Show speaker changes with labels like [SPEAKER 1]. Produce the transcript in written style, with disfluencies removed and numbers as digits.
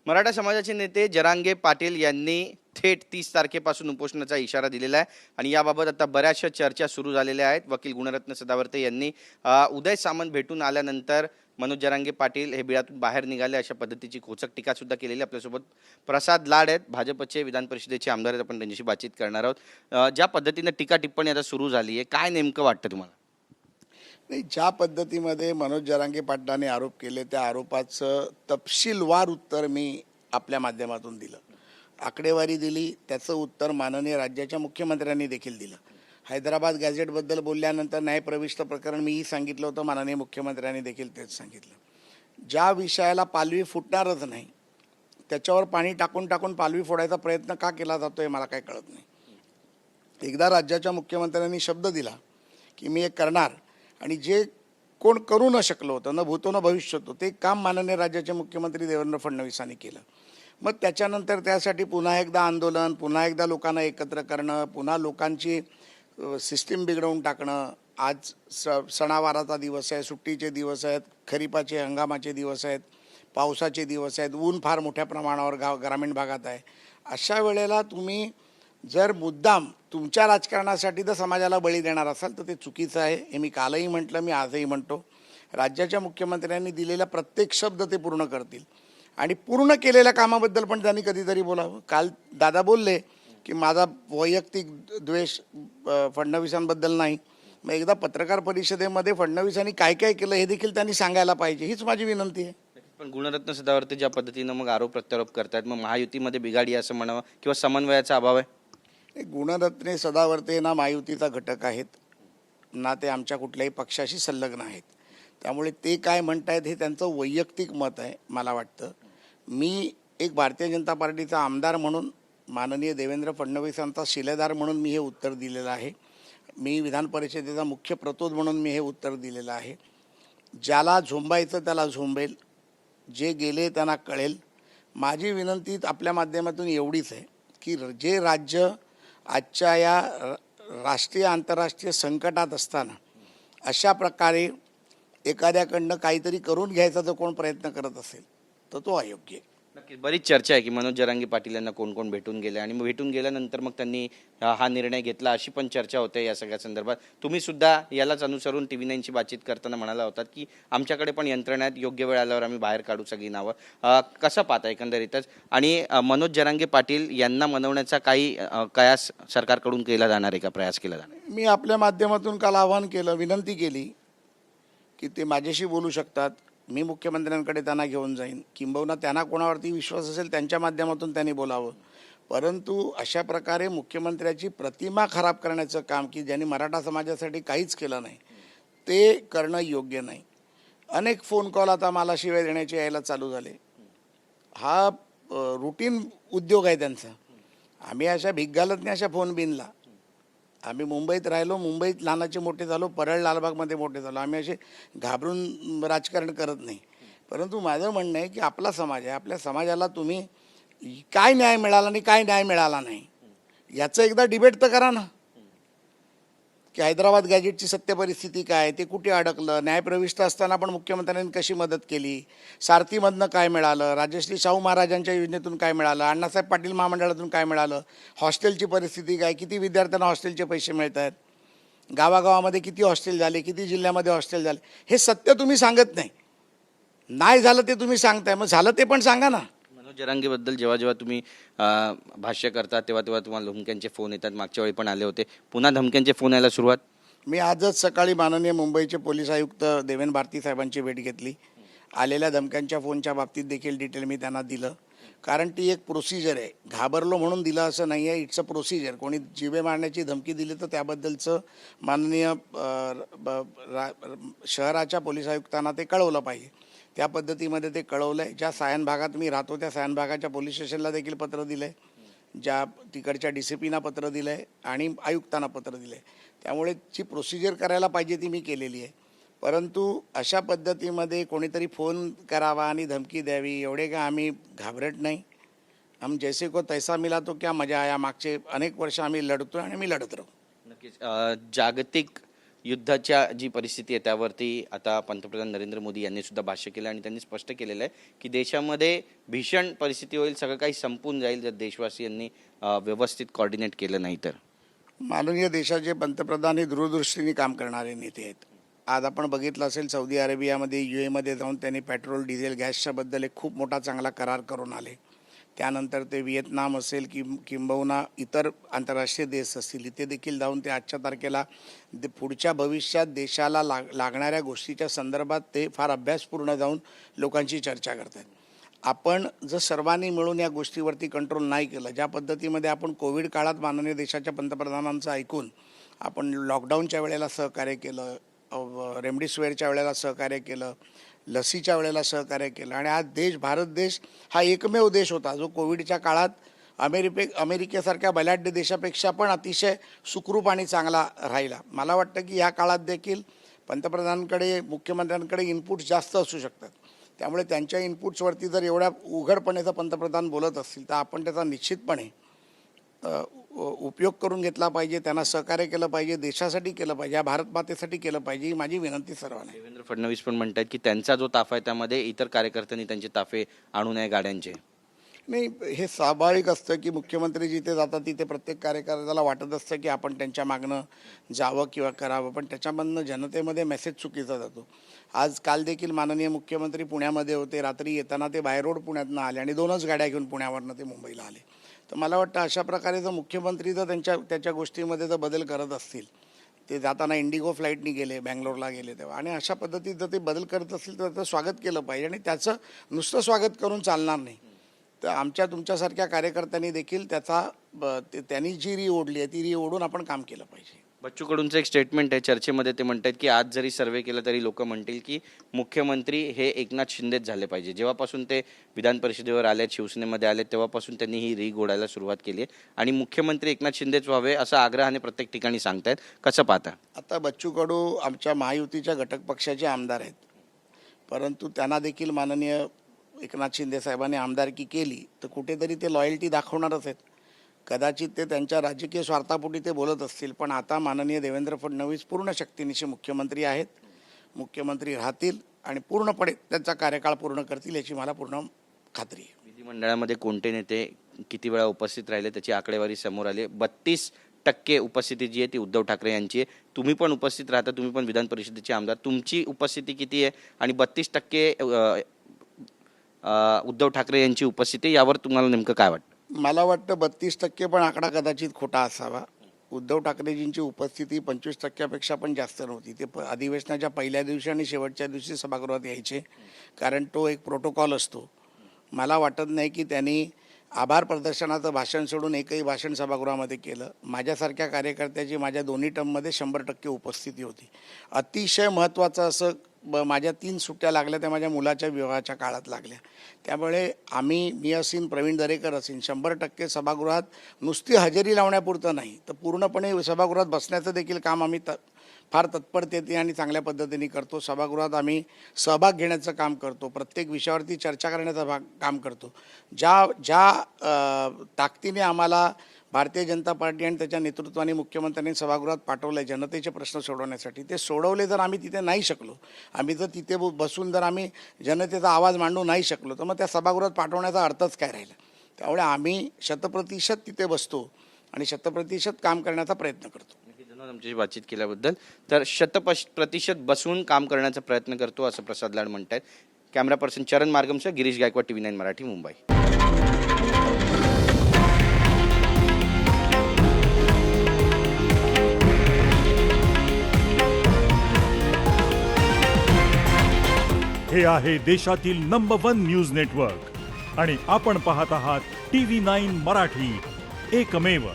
[SPEAKER 1] मराठा समाजाचे नेते जरांगे पाटील यांनी थेट 30 तारखेपासून उपोषणाचा इशारा दिलेला आहे आणि याबाबत आता बऱ्याचशा चर्चा सुरू झालेल्या आहेत. वकील गुणरत्न सदावर्ते यांनी उदय सामंत भेटून आल्यानंतर मनोज जरांगे पाटील हे बिळातून बाहेर निघाले अशा पद्धतीची खोचक टीका सुद्धा केलेली. आपल्यासोबत प्रसाद लाड आहेत, भाजपचे विधान परिषदेचे आमदार आहेत. आपण त्यांच्याशी बातचीत करणार आहोत. ज्या पद्धतीने टीका टिप्पणी आता सुरू झाली आहे, काय नेमकं वाटतं तुम्हाला?
[SPEAKER 2] नाही, ज्या पद्धतीमध्ये मनोज जरांगे पाटलांनी आरोप केले त्या आरोपाचं तपशीलवार उत्तर मी आपल्या माध्यमातून दिलं, आकडेवारी दिली. त्याचं उत्तर माननीय राज्याच्या मुख्यमंत्र्यांनी देखील दिलं. हैदराबाद गॅझेटबद्दल बोलल्यानंतर न्यायप्रविष्ट प्रकरण मीही सांगितलं होतं, माननीय मुख्यमंत्र्यांनी देखील तेच सांगितलं. ज्या विषयाला पालवी फुटणारच नाही त्याच्यावर पाणी टाकून टाकून पालवी फोडायचा प्रयत्न का केला जातो हे मला काही कळत नाही. एकदा राज्याच्या मुख्यमंत्र्यांनी शब्द दिला की मी हे करणार, आणि जे कोण करू न शकलो होतं, न भूतो न भविष्यतो, ते काम माननीय राज्याचे मुख्यमंत्री देवेंद्र फडणवीसांनी केलं. मग त्याच्यानंतर त्यासाठी पुन्हा एकदा आंदोलन, पुन्हा एकदा लोकांना एकत्र करणं, पुन्हा लोकांची सिस्टीम बिघडवून टाकणं. आज सणावाराचा दिवस आहे, सुट्टीचे दिवस आहेत, खरीपाचे हंगामाचे दिवस आहेत, पावसाचे दिवस आहेत, ऊन फार मोठ्या प्रमाणावर ग्रामीण भागात आहे. अशा वेळेला तुम्ही जर मुद्दाम तुमच्या राजकारणासाठी जर समाजाला बळी देणार असाल तर ते चुकीचं आहे. हे मी कालही म्हटलं, मी आजही म्हणतो. राज्याच्या मुख्यमंत्र्यांनी दिलेला प्रत्येक शब्द ते पूर्ण करतील आणि पूर्ण केलेल्या कामाबद्दल पण त्यांनी कधीतरी बोलावं. काल दादा बोलले की माझा वैयक्तिक द्वेष फडणवीसांबद्दल नाही. मग एकदा पत्रकार परिषदेमध्ये फडणवीसांनी काय काय केलं हे देखील त्यांनी सांगायला पाहिजे, हीच माझी विनंती आहे.
[SPEAKER 1] पण गुणरत्न सदावर्ते ज्या पद्धतीनं मग आरोप प्रत्यारोप करतात, मग महायुतीमध्ये बिघाडी असं म्हणावं किंवा समन्वयाचा अभाव आहे?
[SPEAKER 2] गुणरत्ने सदावर्ते ना महायुतीचा घटक आहेत, ना ते आमच्या कुठल्याही पक्षाशी संलग्न आहेत. त्यामुळे ते काय म्हणतायत हे त्यांचं वैयक्तिक मत आहे. मला वाटतं मी एक भारतीय जनता पार्टीचा आमदार म्हणून, माननीय देवेंद्र फडणवीसांचा शिलेदार म्हणून मी हे उत्तर दिलेलं आहे. मी विधान परिषदेचा मुख्य प्रतोद म्हणून मी हे उत्तर दिलेलं आहे. ज्याला झोंबायचं त्याला झोंबेल, जे गेले त्यांना कळेल. माझी विनंती आपल्या माध्यमातून एवढीच आहे की जे राज्य आजच्या या राष्ट्रीय आंतरराष्ट्रीय संकटात असताना अशा प्रकारे एखाद्याकडनं काहीतरी करून घ्यायचा जर कोण प्रयत्न करत असेल तर तो अयोग्य आहे.
[SPEAKER 1] नक्कीच बरीच चर्चा आहे की मनोज जरांगे पाटील यांना कोण कोण भेटून गेले आणि भेटून गेल्यानंतर मग त्यांनी हा निर्णय घेतला, अशी पण चर्चा होते या सगळ्या संदर्भात. तुम्ही सुद्धा यालाच अनुसरून TV9ची बातचीत करताना म्हणाला होतात की आमच्याकडे पण यंत्रणा आहेत, योग्य वेळ आल्यावर आम्ही बाहेर काढू सगळी नावं. कसं पाहता एकंदरीतच? आणि मनोज जरांगे पाटील यांना मनवण्याचा काही कयास सरकारकडून केला जाणार आहे का, प्रयास केला जाणार?
[SPEAKER 2] मी आपल्या माध्यमातून काल आवाहन केलं, विनंती केली की ते माझ्याशी बोलू शकतात. मी मुख्यमंत्र्यांकडे त्यांना घेऊन जाईन, किंबहुना त्यांना कोणावरती विश्वास असेल त्यांच्या माध्यमातून त्यांनी बोलावं. परंतु अशा प्रकारे मुख्यमंत्र्याची प्रतिमा खराब करण्याचं काम, की ज्यांनी मराठा समाजासाठी काहीच केलं नाही, ते करणं योग्य नाही. अनेक फोन कॉल आता मला शिवाय देण्याचे यायला चालू झाले. हा रुटीन उद्योग आहे त्यांचा. आम्ही अशा भीक घालत नाही अशा फोन बिनला. आम्ही मुंबईत राहिलो, मुंबईत लहानाचे मोठे झालो, परळ लालबागमध्ये मोठे झालो. आम्ही असे घाबरून राजकारण करत नाही. परंतु माझं म्हणणं आहे की आपला समाज आहे, आपल्या समाजाला तुम्ही काय न्याय मिळाला आणि काय न्याय मिळाला नाही याचं एकदा डिबेट तर करा ना, की हैदराबाद गॅजेटची सत्य परिस्थिती काय, ते कुठे अडकलं, न्यायप्रविष्ट असताना पण मुख्यमंत्र्यांनी कशी मदत केली, सारथीमधनं काय मिळालं, राजश्री शाहू महाराजांच्या योजनेतून काय मिळालं, अण्णासाहेब पाटील महामंडळातून काय मिळालं, हॉस्टेलची परिस्थिती काय, किती विद्यार्थ्यांना हॉस्टेलचे पैसे मिळत आहेत, गावागावामध्ये किती हॉस्टेल झाले, किती जिल्ह्यामध्ये हॉस्टेल झाले, हे सत्य तुम्ही सांगत नाही. नाही झालं ते तुम्ही सांगताय, मग झालं ते पण सांगा ना.
[SPEAKER 1] मनोज जरांगेबद्दल जेव्हा जेव्हा तुम्ही भाष्य करता तेव्हा तेव्हा तुम्हाला धमक्यांचे फोन येतात. मागच्या वेळी पण आले होते, पुन्हा धमक्यांचे फोन यायला सुरुवात?
[SPEAKER 2] मी आजच सकाळी माननीय मुंबईचे पोलीस आयुक्त देवेन भारती साहेबांची भेट घेतली. आलेल्या धमक्यांच्या फोनच्या बाबतीत देखील डिटेल मी त्यांना दिलं, कारण ती एक प्रोसिजर आहे. घाबरलो म्हणून दिलं असं नाही आहे, इट्स अ प्रोसिजर. कोणी जीवे मारण्याची धमकी दिली तर त्याबद्दलचं माननीय शहराच्या पोलीस आयुक्तांना ते कळवलं पाहिजे. त्या पद्धतीमध्ये ते कळवलं आहे. ज्या सायन भागात मी राहतो त्या सायन भागाच्या पोलीस स्टेशनला देखील पत्र दिलं आहे, ज्या तिकडच्या DCPना पत्र दिलं आहे आणि आयुक्तांना पत्र दिलं आहे. त्यामुळे जी प्रोसिजर करायला पाहिजे ती मी केलेली आहे. परंतु अशा पद्धतीमध्ये कोणीतरी फोन करावा आणि धमकी द्यावी एवढे का आम्ही घाबरत नाही. हम जैसे को तैसा मिला तो क्या मजा आया, मागचे अनेक वर्ष आम्ही लढतो आणि आम्ही लढत राहू.
[SPEAKER 1] नक्कीच जागतिक युद्धाच्या जी परिस्थिती आहे त्यावरती आता पंतप्रधान नरेंद्र मोदी यांनी सुद्धा भाष्य केलं आणि त्यांनी स्पष्ट केलेलं आहे की देशामध्ये भीषण परिस्थिती होईल, सगळं काही संपून जाईल जर देशवासियांनी व्यवस्थित कोऑर्डिनेट केलं नाही तर.
[SPEAKER 2] माननीय देशाचे पंतप्रधान हे दूरदृष्टीने काम करणारे नेते आहेत. आज आपण बघितलं असेल सौदी अरेबियामध्ये UAE जाऊन त्यांनी पेट्रोल डिझेल गॅसच्या बद्दल एक खूप मोठा चांगला करार करून आले. त्यानंतर ते व्हिएतनाम असेल किंबहुना इतर आंतरराष्ट्रीय देश असतील इथे देखील जाऊन ते आजच्या तारखेला पुढच्या भविष्यात देशाला लागणाऱ्या गोष्टीच्या संदर्भात ते फार अभ्यासपूर्ण जाऊन लोकांची चर्चा करतात. आपण जर सर्वांनी मिळून या गोष्टीवरती कंट्रोल नाही केलं, ज्या पद्धतीमध्ये आपण कोविड काळात माननीय देशाच्या पंतप्रधानांचं ऐकून आपण लॉकडाऊनच्या वेळेला सहकार्य केलं, रेमडेसिवीरच्या वेळेला सहकार्य केलं, लसीच्या वेळेला सहकार्य केलं आणि आज भारत देश हा एकमेव देश होता जो कोविडच्या काळात अमेरिकेसारख्या बलाढ्य देशापेक्षा पण अतिशय सुखरूप आणि चांगला राहिला. मला वाटतं की या काळात देखील पंतप्रधानांकडे मुख्यमंत्र्यांकडे इनपुट्स जास्त असू शकतात. त्यामुळे त्यांच्या इनपुट्सवरती जर एवढ्या उघडपणे जर पंतप्रधान बोलत असतील तर आपण त्याचा निश्चितपणे उपयोग करून घेतला पाहिजे, त्यांना सहकार्य केलं पाहिजे, देशासाठी केलं पाहिजे, या भारत मातेसाठी केलं पाहिजे, ही माझी विनंती सर्वांना.
[SPEAKER 1] देवेंद्र फडणवीस पण म्हणतात की त्यांचा जो ताफा आहे त्यामध्ये इतर कार्यकर्त्यांनी त्यांचे ताफे आणू नये गाड्यांचे.
[SPEAKER 2] नाही, हे स्वाभाविक असतं की मुख्यमंत्री जिथे जातात तिथे प्रत्येक कार्यकर्त्याला वाटत असतं की आपण त्यांच्या मागणं जावं किंवा करावं, पण त्याच्यामधनं जनतेमध्ये मेसेज चुकीचा जातो. काल देखील माननीय मुख्यमंत्री पुण्यामध्ये होते, रात्री येताना ते बाय रोड पुण्यातनं आले आणि 2च गाड्या घेऊन पुण्यावरनं ते मुंबईला आले. तर मला वाटतं अशा प्रकारे जर मुख्यमंत्री जर त्याच्या गोष्टीमध्ये जर बदल करत असतील, ते जाताना इंडिगो फ्लाईटनी गेले, बँगलोरला गेले तेव्हा, आणि अशा पद्धतीत जर ते बदल करत असतील तर त्याचं स्वागत केलं पाहिजे आणि त्याचं नुसतं स्वागत करून चालणार नाही. तर तुमच्यासारख्या कार्यकर्त्यांनी देखील त्यांनी जी री ओढली आहे ती री ओढून आपण काम केलं पाहिजे.
[SPEAKER 1] बच्चू कडूंचं एक स्टेटमेंट आहे चर्चेमध्ये, ते म्हणतात की आज जरी सर्वे केला तरी लोक म्हणतील की मुख्यमंत्री हे एकनाथ शिंदेच झाले पाहिजे. जेव्हापासून ते विधान परिषदेवर आले, शिवसेनेमध्ये आले, तेव्हापासून त्यांनी ही री ओढायला सुरुवात केली आहे आणि मुख्यमंत्री एकनाथ शिंदेच व्हावे असा आग्रहाने प्रत्येक ठिकाणी सांगतायत. कसं पाहता?
[SPEAKER 2] आता बच्चू कडू आमच्या महायुतीच्या घटक पक्षाचे आमदार आहेत, परंतु त्यांना देखील माननीय एकनाथ शिंदे साहेबांनी आमदारकी केली तर कुठेतरी ते लॉयल्टी दाखवणारच आहेत. कदाचित ते त्यांच्या राजकीय स्वार्थापोटी ते बोलत असतील, पण आता माननीय देवेंद्र फडणवीस पूर्ण शक्तीनिशी मुख्यमंत्री आहेत, मुख्यमंत्री राहतील आणि पूर्णपणे त्यांचा कार्यकाळ पूर्ण करतील याची मला पूर्ण खात्री आहे.
[SPEAKER 1] विधिमंडळामध्ये कोणते नेते किती वेळा उपस्थित राहिले त्याची आकडेवारी समोर आली. 32% उपस्थिती जी आहे ती उद्धव ठाकरे यांची आहे. तुम्ही पण उपस्थित राहता, तुम्ही पण विधान परिषदेचे आमदार, तुमची उपस्थिती किती आहे आणि 32% उद्धव ठाकरे यांची उपस्थिती, यावर तुम्हाला नेमकं काय वाटतं?
[SPEAKER 2] मला वाटतं 32% पण आकडा कदाचित खोटा असावा. उद्धव ठाकरेजींची उपस्थिती 25%पेक्षा पण जास्त नव्हती. ते अधिवेशनाच्या पहिल्या दिवशी आणि शेवटच्या दिवशी सभागृहात यायचे, कारण तो एक प्रोटोकॉल असतो. मला वाटत नाही की त्यांनी आभार प्रदर्शनाचं भाषण सोडून एकही भाषण सभागृहामध्ये केलं. माझ्यासारख्या कार्यकर्त्याची माझ्या दोन्ही टर्ममध्ये 100% उपस्थिती होती. अतिशय महत्त्वाचं असं माझ्या 3 सुट्ट्या लागल्या त्या माझ्या मुलाच्या विवाहाच्या काळात लागल्या. त्यामुळे मी असीन, प्रवीण दरेकर असीन, 100% सभागृहात नुसती हजेरी लावण्यापुरतं नाही तर पूर्णपणे सभागृहात बसण्याचं देखील काम आम्ही फार तत्परतेने आणि चांगल्या पद्धतीने करतो. सभागृहात आम्ही सहभाग घेण्याचं काम करतो, प्रत्येक विषयावरती चर्चा करण्याचं काम करतो. ज्या ताकदीने आम्हाला भारतीय जनता पार्टी आणि त्याच्या नेतृत्वाने मुख्यमंत्र्यांनी सभागृहात पाठवलं आहे जनतेचे प्रश्न सोडवण्यासाठी, ते सोडवले जर आम्ही तिथे नाही शकलो, आम्ही जर तिथे बसून जर आम्ही जनतेचा आवाज मांडू नाही शकलो तर मग त्या सभागृहात पाठवण्याचा अर्थच काय राहिला. त्यामुळे आम्ही 100% तिथे बसतो आणि 100% काम करण्याचा प्रयत्न करतो.
[SPEAKER 1] धन्यवाद आमच्याशी बातचीत केल्याबद्दल. तर 100% बसून काम करण्याचा प्रयत्न करतो असं प्रसाद लाड म्हणतात. कॅमेरा पर्सन चरण मार्गमसह गिरीश गायकवाड, TV9 मराठी, मुंबई.
[SPEAKER 3] हे आहे देशातील नंबर 1 न्यूज नेटवर्क आणि आपण पाहत आहात TV9 मराठी, एकमेव.